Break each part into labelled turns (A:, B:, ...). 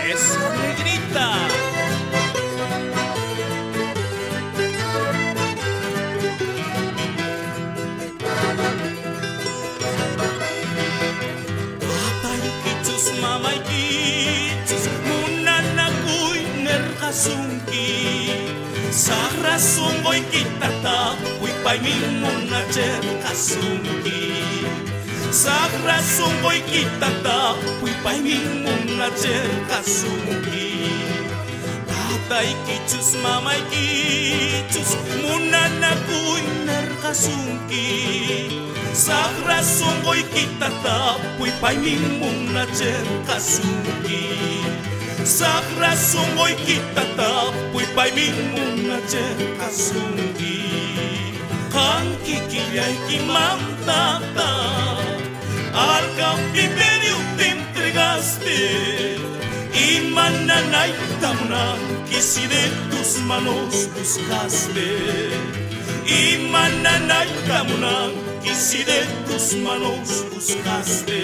A: Esa negrita. Tatay kichus, mamay kichus, munanakuy nerkasungki. Sa razón voy kitata, uy pay mimuna cherkasungki. Sa razón voy kitata, uy pay mimuna cherkasungki. Tatay kichus, mamay kichus, munanakuy nerkasungki. Sa razón voy kitata, uy pay mimuna cherkasungki. Sa razón voy kitata, uy pay mimuna cherkasungki. Kan kikiyay kimamtata, al cautiverio te entregaste, y mananaita una que si de tus manos buscaste, y mananaita una que si de tus manos buscaste.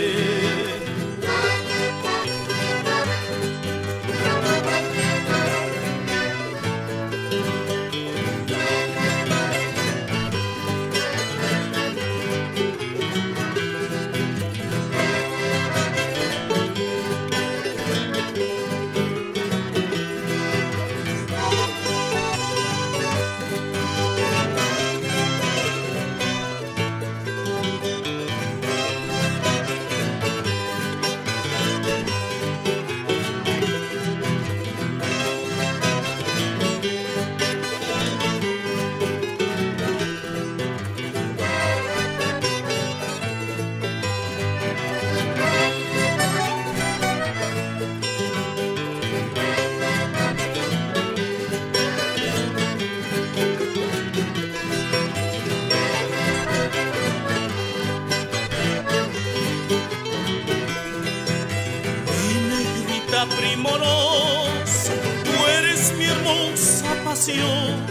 A: Primorosa, tú eres mi hermosa pasión.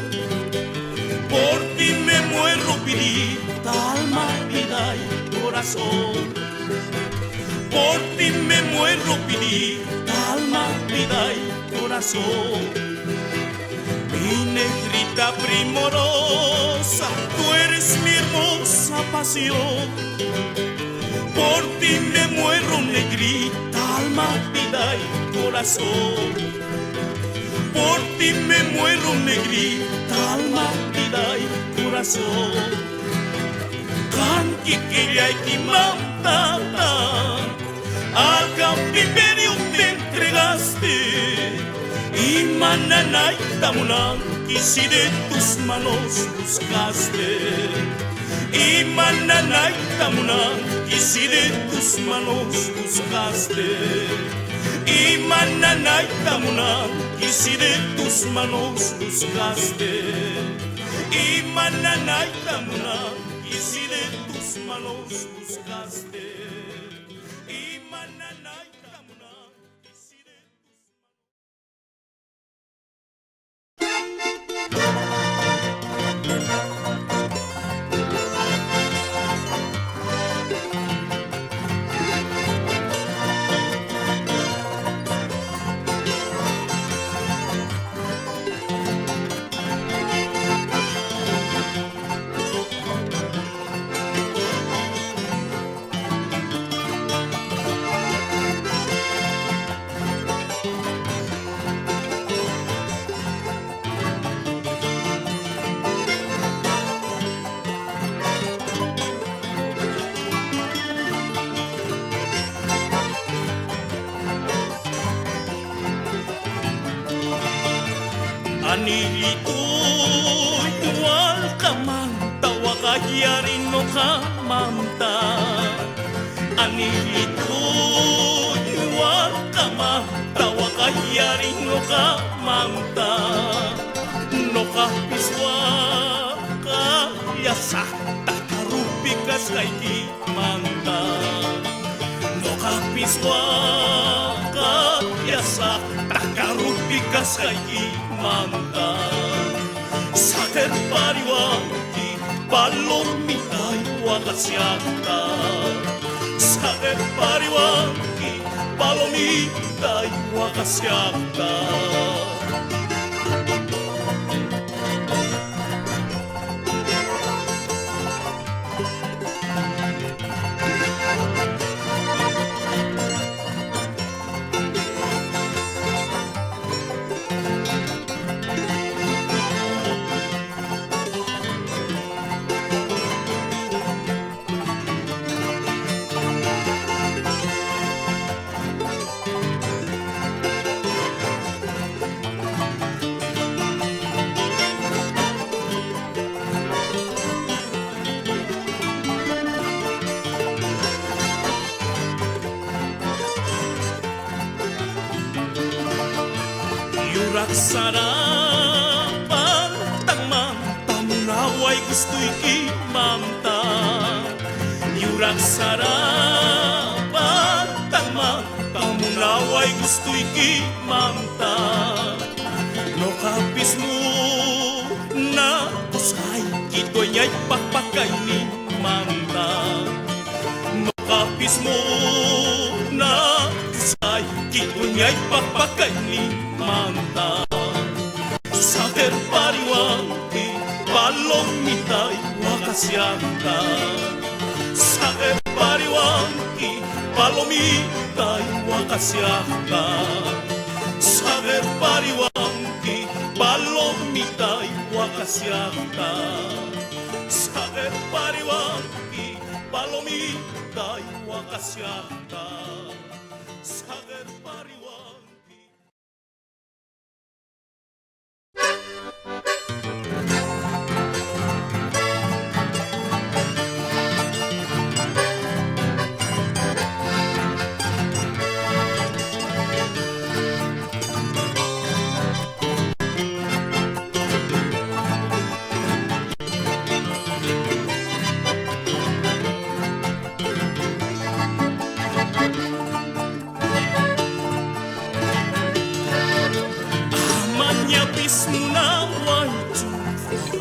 A: Por ti me muero, vidita, alma, vida y corazón. Por ti me muero, vidita, alma, vida y corazón. Mi negrita primorosa, tú eres mi hermosa pasión. Por ti me muero, negrita, alma, vida y corazón. Por ti me muero, negrita, alma, vida y corazón. Kan kikiyay kimamtata, al cautiverio te entregaste, y mananaita una que si de tus manos buscaste, y mananaita una que si de tus manos buscaste, y mananaita una que si de tus manos buscaste, y mananaita una que si de tus manos buscaste, y mananaita una que si de Anilito'y wal ka man, tawa kayarin no ka mamta. Anilito'y wal ka man, tawa kayarin no ka mamta. No ka piswa ka yasa, takarupikas kay kimanta. No ka piswa ka yasa, takarupikas kay kimanta. Saker pariwaki, palomitay, wakasiata sa pariwangi palomita wakasiata. Raksara pantang manta munaway gusto'y kimanta. Yuraksara pantang manta munaway gusto'y kimanta. No kapis mo na kusay kito'y niya'y pakpakay ni manta. No kapis mo na kusay kito'y niya'y pakpakay ni manta. Saker pariwangi palomitay wakasiata. Saker pariwangi palomitay wakasiata. Saker pariwangi palomitay wakasiata. Saker pariwangi palomitay wakasiata. Saker pariwangi.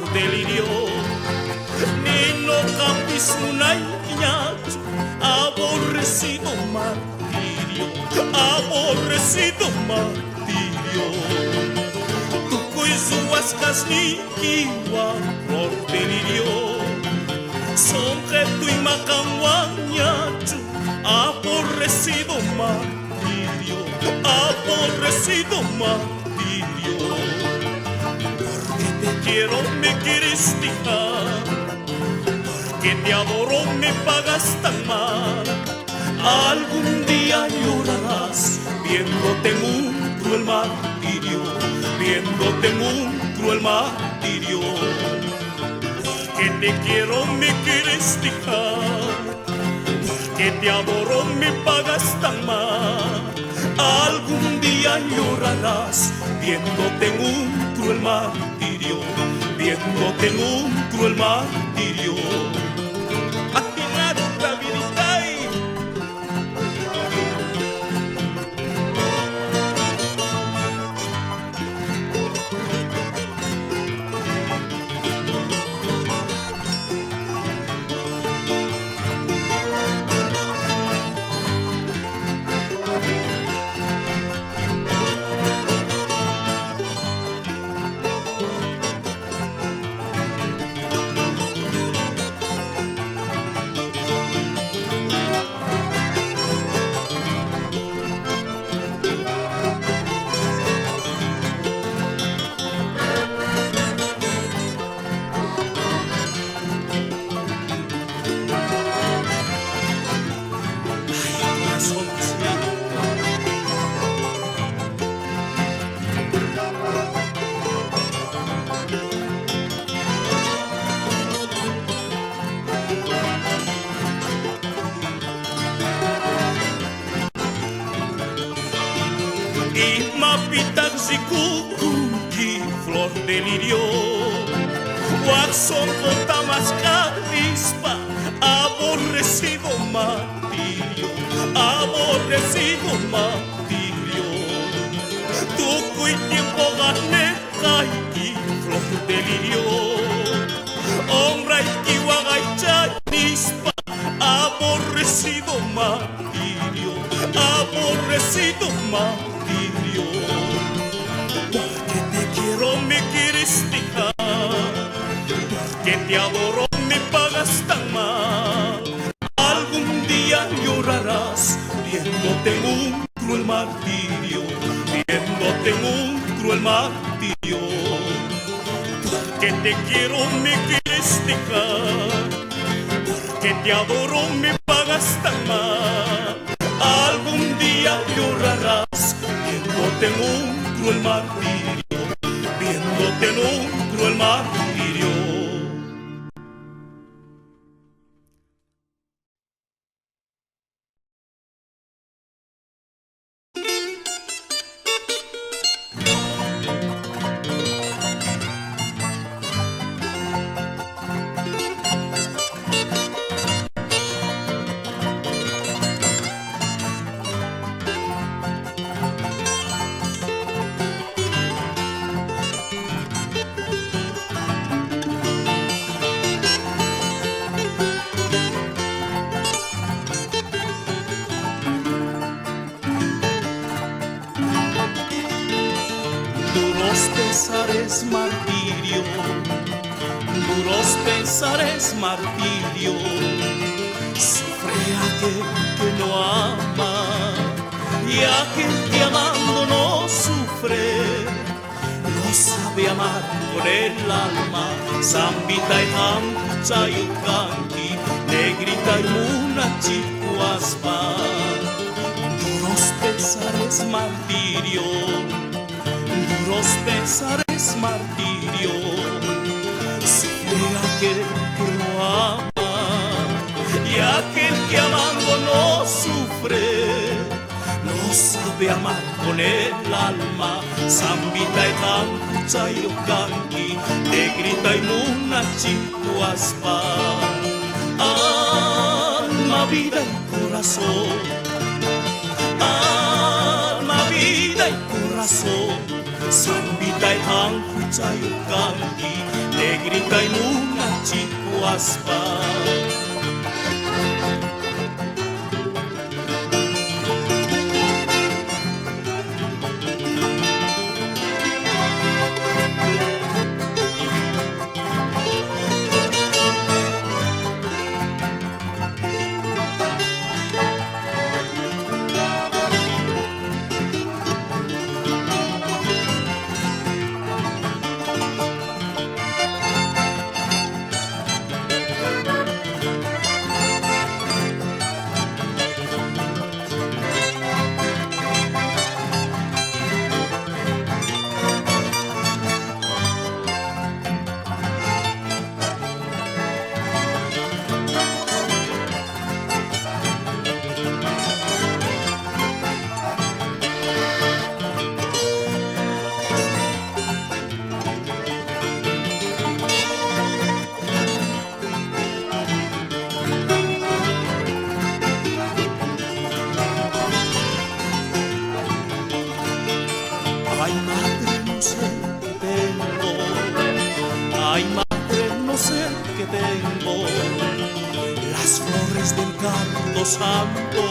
A: Delirio, Nino Campis Munay Iñacho, aborrecido martirio, aborrecido martirio. Tukuy suwaskas ni kiwa, flor delirio, concreto y macahuañacho, aborrecido martirio, aborrecido martirio. Quiero, me quieres dejar, porque te adoro, me pagas tan mal. Algún día llorarás viéndote en un cruel martirio, viéndote en un cruel martirio. Porque te quiero, me quieres dejar, porque te adoro, me pagas tan mal. Algún día llorarás viéndote en un cruel martirio, viéndote en un cruel martirio. Atinata viritay. Zikukuki, flor de lirio, Watson conta más carispa, aborrecido martirio, aborrecido martirio. Tuco y tiempo gané, flor de lirio, hombre y kiwagay chanis martirio, aborrecido martirio. Porque te quiero me quieres dejar, porque te adoro me pagas tan mal. Algún día llorarás viéndote en un cruel martirio, viéndote en un cruel martirio. Porque te quiero me quieres dejar, porque te adoro me pagas tan mal. Algún día llorarás viéndote en un cruel martirio, viéndote en un cruel martirio. Duros pesares martirio, duros pesares martirio. Sufre aquel que no ama y aquel que amando no sufre. No sabe amar con el alma. Zambita y hampucha y ukanki, negrita y muna chihuaspa. Duros pesares martirio, duros pesares martirio. Sufre aquel que no ama y aquel que amando no sufre. No sabe amar con el alma. Zambita y hampucha y ukanki, negrita y muna chihuaspa. Alma, vida y corazón, alma, vida y corazón. Zambita y hampucha y ukanki, negrita y muna chihuaspa. Ay, madre, no sé qué tengo. Ay, madre, no sé qué tengo. Las flores del canto santo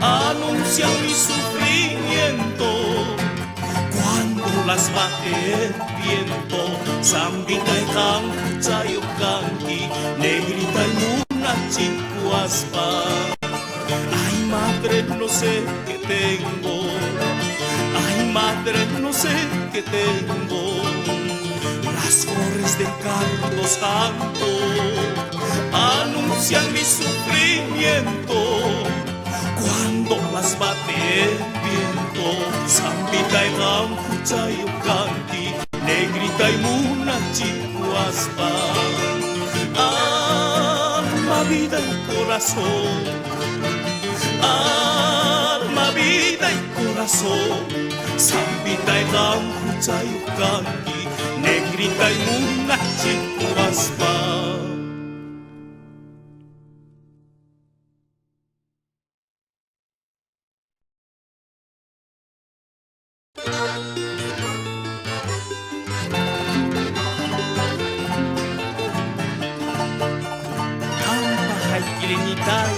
A: anuncian mi sufrimiento. Cuando las bate el viento, zambita y hampucha y ukanki, negrita y muna chihuaspa. Ay, madre, no sé qué tengo. Ay, madre, no sé qué tengo. Las flores del canto santo anuncian mi sufrimiento. Cuando las bate el viento, zambita y hampucha y ukanki, negrita y muna chihuaspa. Alma, vida y corazón, alma, vida y corazón. Zambita y hampucha y ukanki, negrita y muna chihuaspa. Kampa haikirengitai,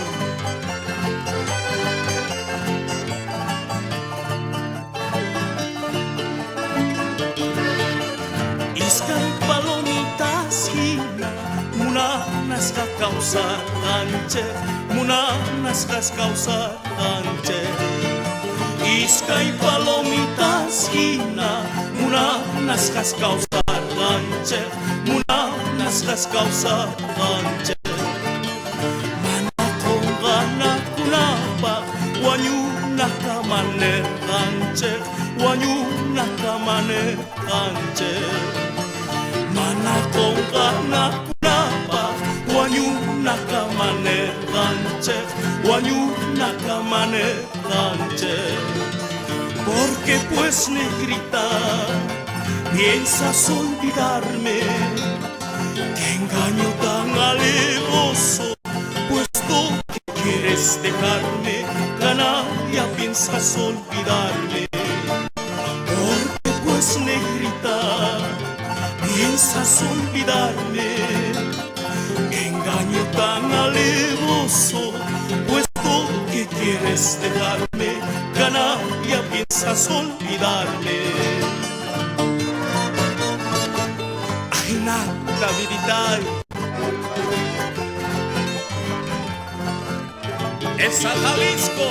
A: causa ganche, munanas las causa ganche. Isca y palomitas hina, munanas las causa ganche, munanas las causa ganche. Mana con gana kunapa, wanyuna kamane ganche, wanyuna kamane ganche. Mana con gana kunapa, wanyuna kamane ganche, wanyuna kamane ganche. Porque pues negrita, piensas olvidarme, qué engaño tan alevoso, puesto que quieres dejarme, canalla, piensas olvidarme. Porque pues negrita, piensas olvidarme, qué engaño tan alevoso, puesto que quieres dejarme, canalla, piensas olvidarme. Ay, nada, viditay. Es al Jalisco.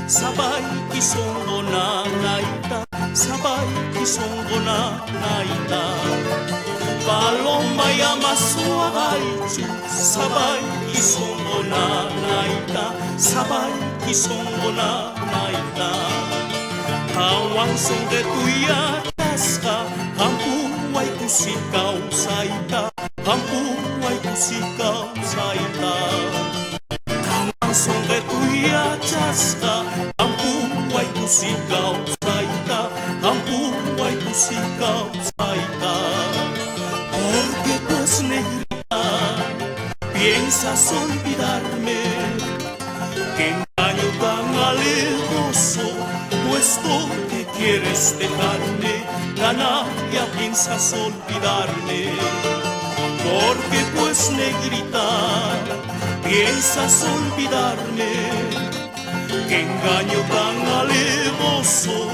A: Sabay kisongo na naita, sabay kisongo na naita. Paloma llama suagaichu, sabay kisongo na naita, sabay kisongo na naita. Tawang son de tuya tasca, hampuay kusikaw saita, hampuay kusikaw saita. Son de tuya chasca, ampuay kusikaw saita, ampuay kusikaw saita. Porque pues negrita, piensas olvidarme, que engaño tan alevoso, puesto que quieres dejarme, canalla, piensas olvidarme. Porque pues negrita, piensas olvidarme, qué engaño tan alevoso,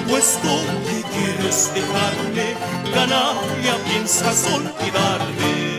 A: puesto que quieres dejarme, canalla, piensas olvidarme.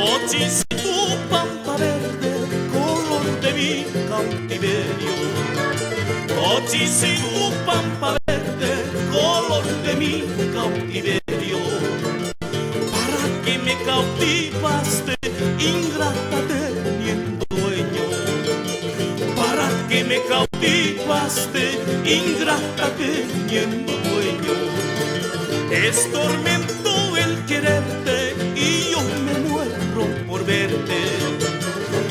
A: Ochis y tu pampa verde, color de mi cautiverio. Ochis y tu pampa verde, color de mi cautiverio. ¿Para qué me cautivaste, ingrata teniendo dueño? ¿Para qué me cautivaste, ingrata teniendo dueño? Es tormento el quererte y yo me muero por verte.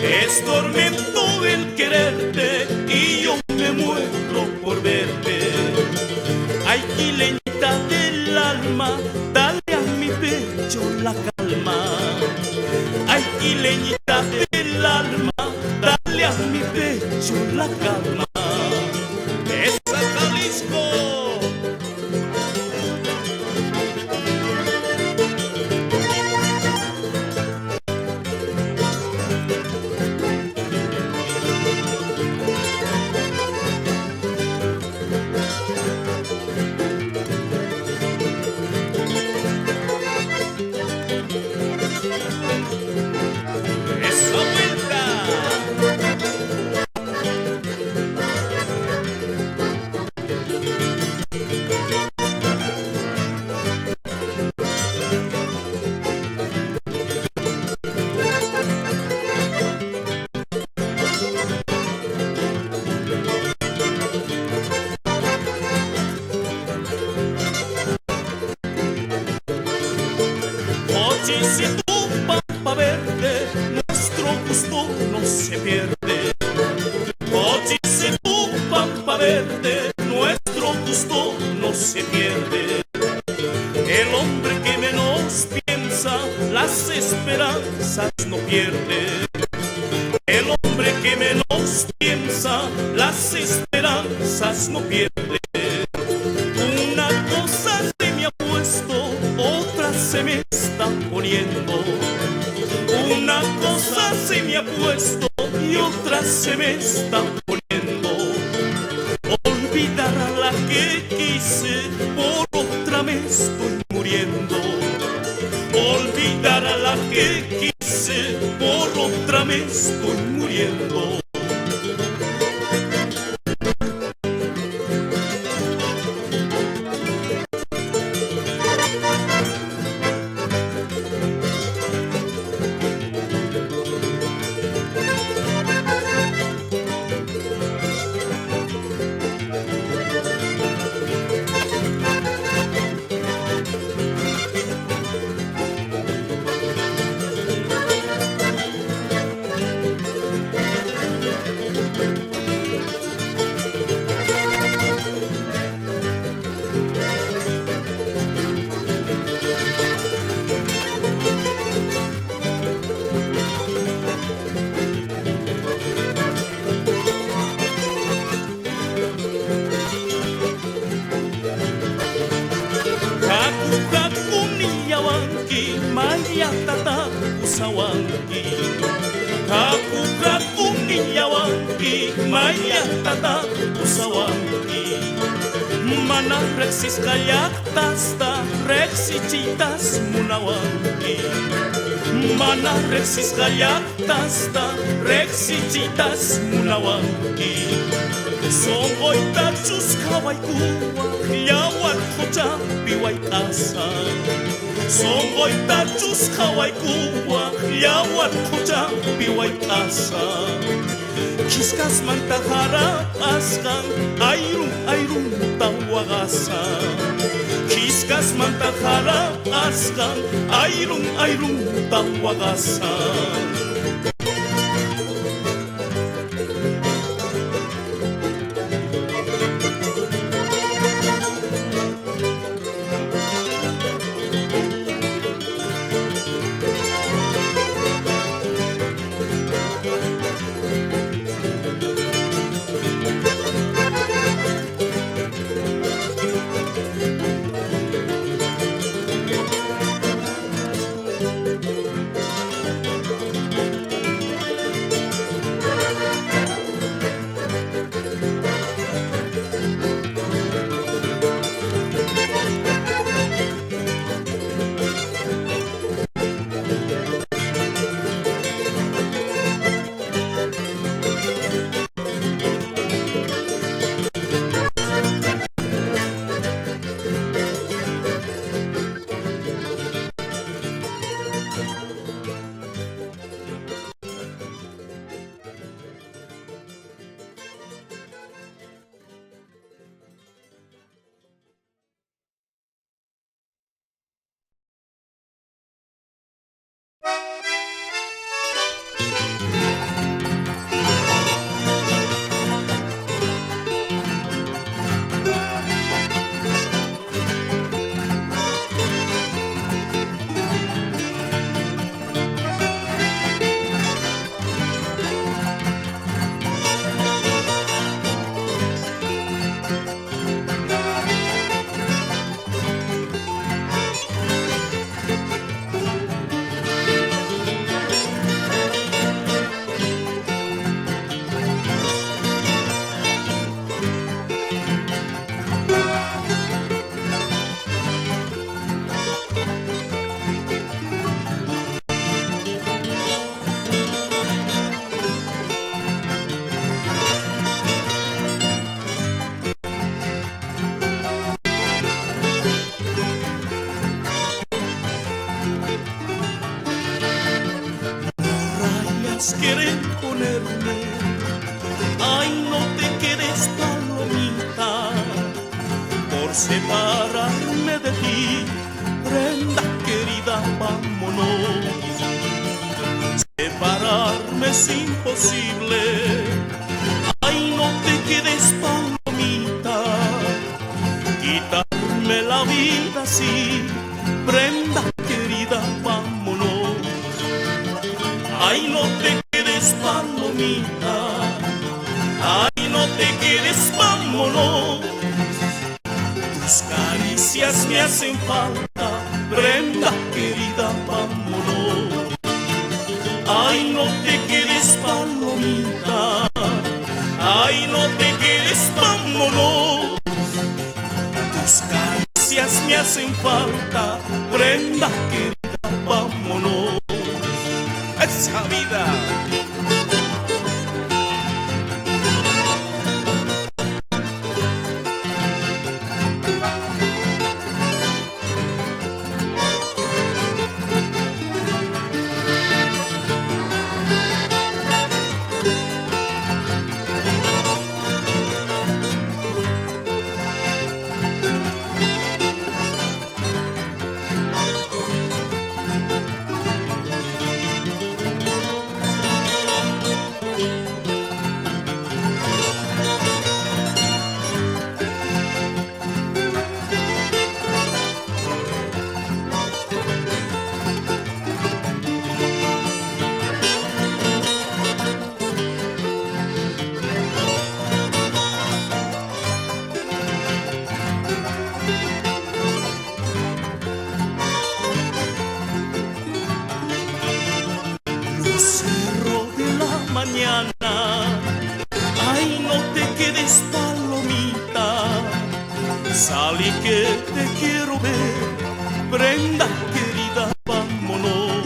A: Es tormento el quererte y yo me muero por verte. Ay, quileñita del alma, dale a mi pecho la calma. Ay, quileñita del alma, dale a mi pecho la calma. ¡Esa Jalisco! dice tu pampa verde, nuestro gusto no se pierde. Oh, dice tu pampa verde, nuestro gusto no se pierde. El hombre que menos piensa, las esperanzas no pierde. El hombre que menos piensa, las esperanzas no pierde. Una cosa se me ha puesto, otra se me está poniendo. Una cosa se me ha puesto y otra se me está poniendo. Olvidar a la que quise, por otra me estoy muriendo. Olvidar a la que quise, por otra me estoy muriendo. Maya tata usawangi, kaku kaku niyawangi, maya tata usawangi. Mana reksis kayak tasta, reksichitas munawangi. Mana reksis kayak tasta, reksichitas munawangi. Songoy tachus kawai kuwa, yawat hoja biwai asa. Songoy tachus kawai kuwa, yawat hoja biwai asa. Kiskas mantahara askan, ayrum ayrum tawagasa. Kiskas mantahara askan, ayrum ayrum tawagasa. Quieren ponerme, ay, no te quedes palomita, por separarme de ti, prenda querida, querida, vámonos. Separarme es imposible. Ay, no te quedes, palomita. Quitarme la vida así, prenda querida, vámonos. Ay, no te quedes, palomita. Ay, no te quedes, vámonos. Tus caricias me hacen falta, prenda querida, vámonos. Ay, no te quedes, palomita. Ay, no te quedes, vámonos. Tus caricias me hacen falta, prenda querida, vámonos. Esa vida. Ay, no te quedes, palomita. Salí que te quiero ver, prenda querida, vámonos.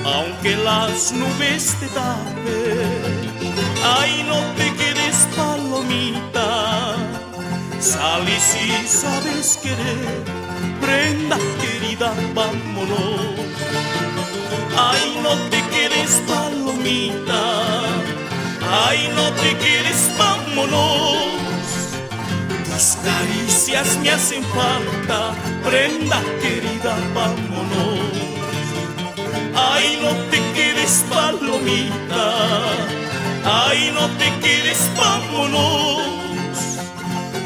A: Aunque las nubes te tapen, ay, no te quedes, palomita. Salí si sabes querer, prenda querida, vámonos. Ay, no te quedes, palomita. Ay, no te quedes, vámonos. Tus caricias me hacen falta, prenda querida, vámonos. Ay, no te quedes, palomita. Ay, no te quedes, vámonos.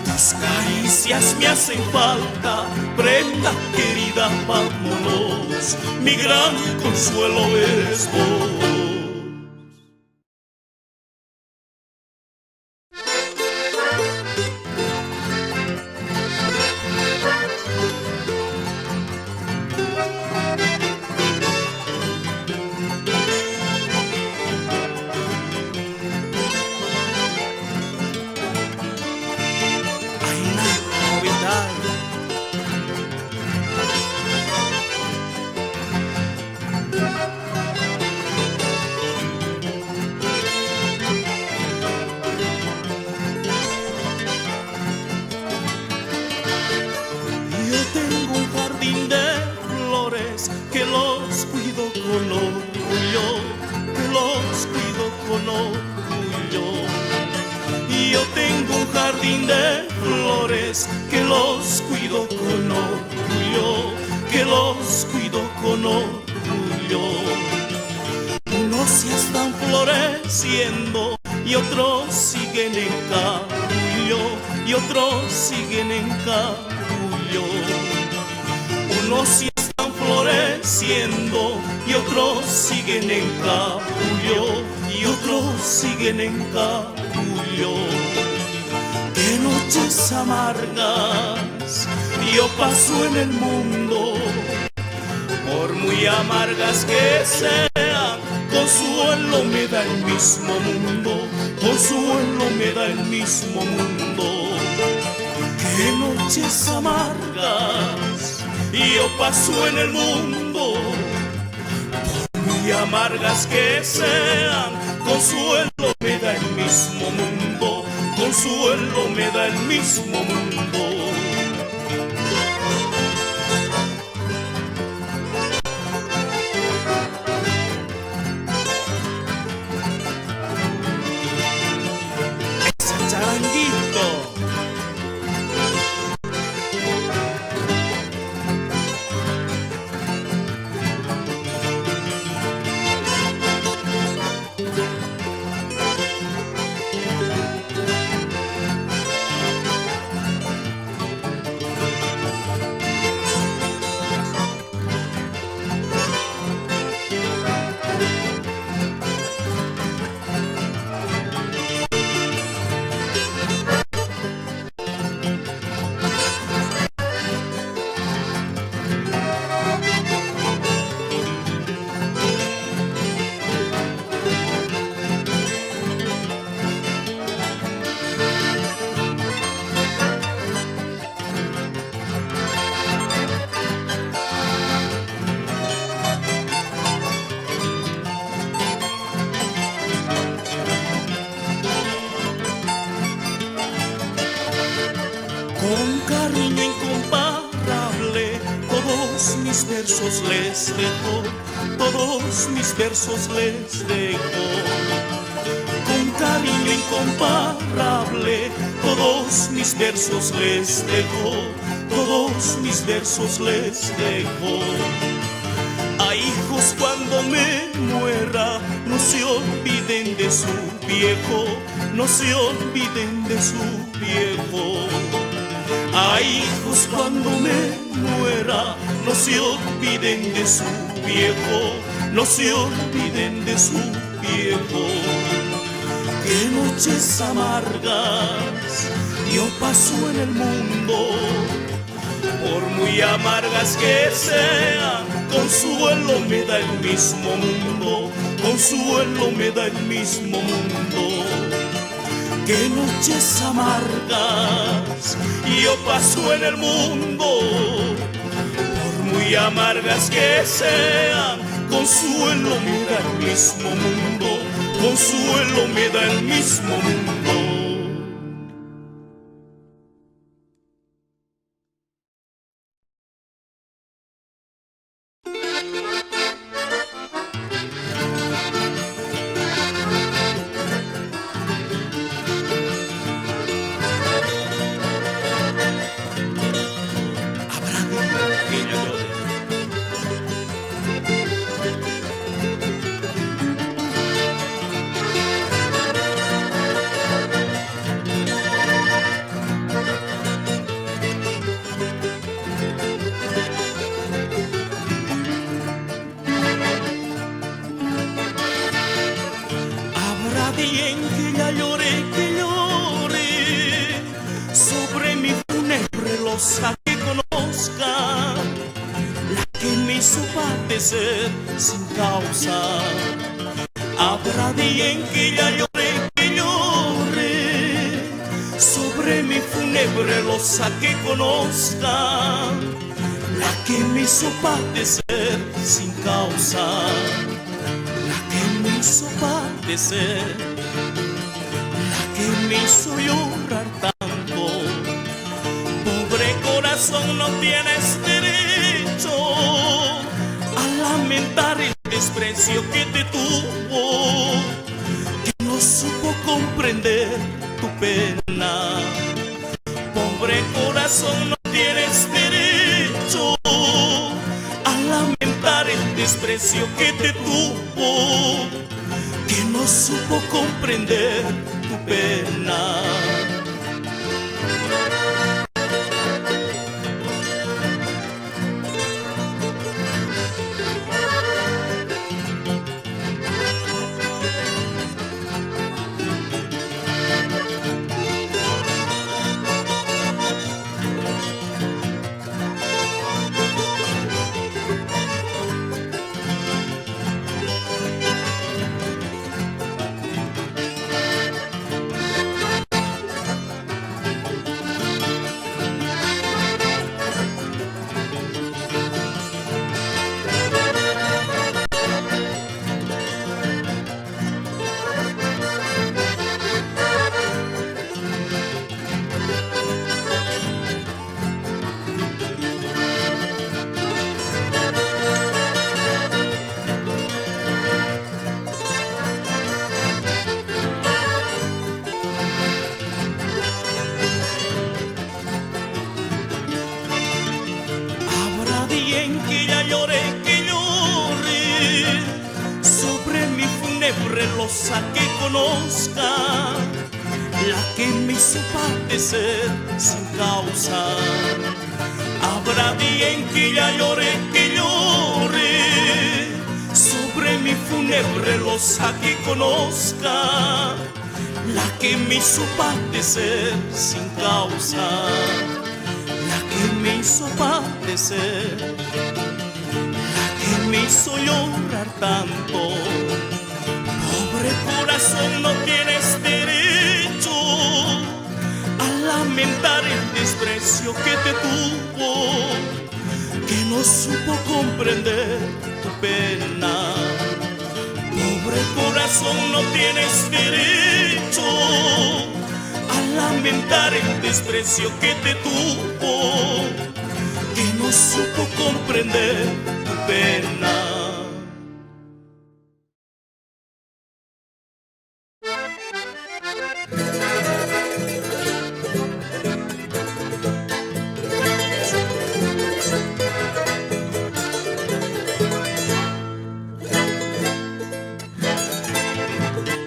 A: Tus caricias me hacen falta, prenda querida, vámonos. Mi gran consuelo eres vos. Que los cuido con orgullo, que los cuido con orgullo. Y yo tengo un jardín de flores, que los cuido con orgullo, que los cuido con orgullo. Unos ya están floreciendo y otros siguen en capullo, y otros siguen en capullo. Unos ya floreciendo y otros siguen en capullo, y otros siguen en capullo. Qué noches amargas yo paso en el mundo, por muy amargas que sean, consuelo me da el mismo mundo, consuelo me da el mismo mundo. Qué noches amargas yo paso en el mundo, por muy amargas que sean, consuelo me da el mismo mundo, consuelo me da el mismo mundo. Ese charanguito. mis versos les dejo, todos mis versos les dejo. Con cariño incomparable, todos mis versos les dejo, todos mis versos les dejo. A hijos cuando me muera, no se olviden de su viejo, no se olviden de su viejo. A hijos cuando me muera, no se olviden de su viejo, no se olviden de su viejo. Qué noches amargas yo paso en el mundo, por muy amargas que sean, consuelo me da el mismo mundo, consuelo me da el mismo mundo. Qué noches amargas yo paso en el mundo, por muy amargas que sean, consuelo me da el mismo mundo, consuelo me da el mismo mundo. Bien que ya lloré, sobre mi fúnebre losa que conozca, la que me hizo padecer sin causa. Habrá día en que ya lloré, sobre mi fúnebre losa que conozca, la que me hizo padecer sin causa, la que me hizo padecer, la que me hizo llorar tanto. Pobre corazón, no tienes derecho a lamentar el desprecio que te tuvo, que no supo comprender tu pena. Pobre corazón, no tienes derecho a lamentar el desprecio que te tuvo, que no supo comprender tu pena. En que ya lloré, sobre mi fúnebre losa que conozca, la que me hizo padecer sin causa. Habrá día en que ya lloré, sobre mi fúnebre losa que conozca, la que me hizo padecer sin causa, la que me hizo padecer, la que me hizo llorar tanto. Pobre corazón, no tienes derecho a lamentar el desprecio que te tuvo, que no supo comprender tu pena. Pobre corazón, no tienes derecho a lamentar el desprecio que te tuvo, que no supo comprender comprender tu pena.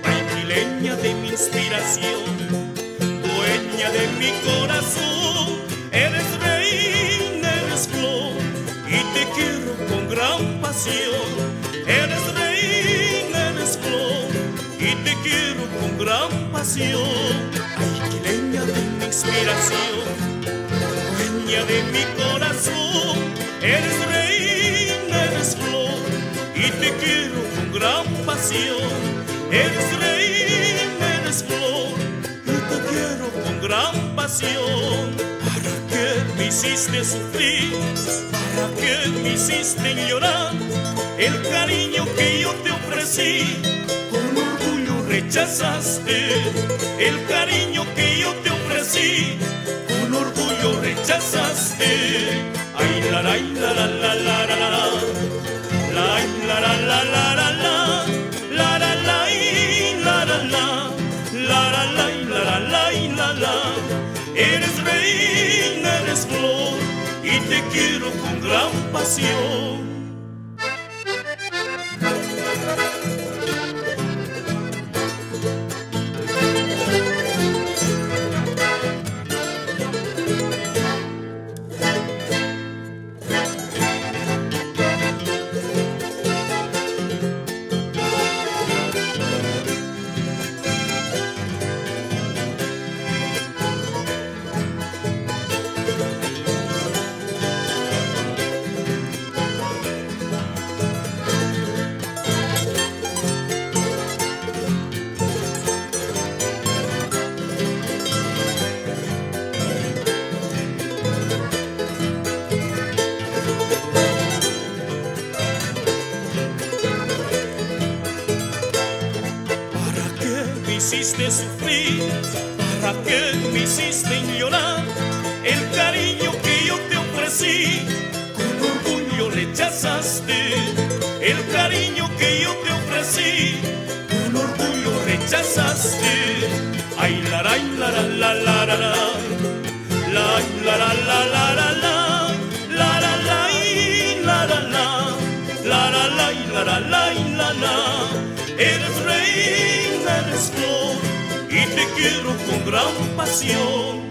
A: Baiquileña de mi inspiración, dueña de mi corazón, eres reina, eres flor y te quiero con gran pasión. Eres reina, eres flor y te quiero con gran pasión. Baiquileña de mi inspiración, dueña de mi corazón, eres reina, eres flor y te quiero con gran pasión. Eres reina, eres flor y te quiero con gran pasión. ¿Para qué me hiciste sufrir? ¿Para qué me hiciste llorar? El cariño que yo te ofrecí, con orgullo rechazaste. El cariño que yo te ofrecí, con orgullo rechazaste. Ay, la la la la la la la la, la la la la la la la, la la la la la la, la la la la la la. Eres reina, eres flor y te quiero con gran pasión. Me hiciste sufrir, para qué me hiciste llorar. El cariño que yo te ofrecí, con orgullo rechazaste. El cariño que yo te ofrecí, con orgullo rechazaste. Ay, la la la la la la la, la la la la la la la, la la la la la la, la la la la la la. Eres reina, eres flor y te quiero con gran pasión.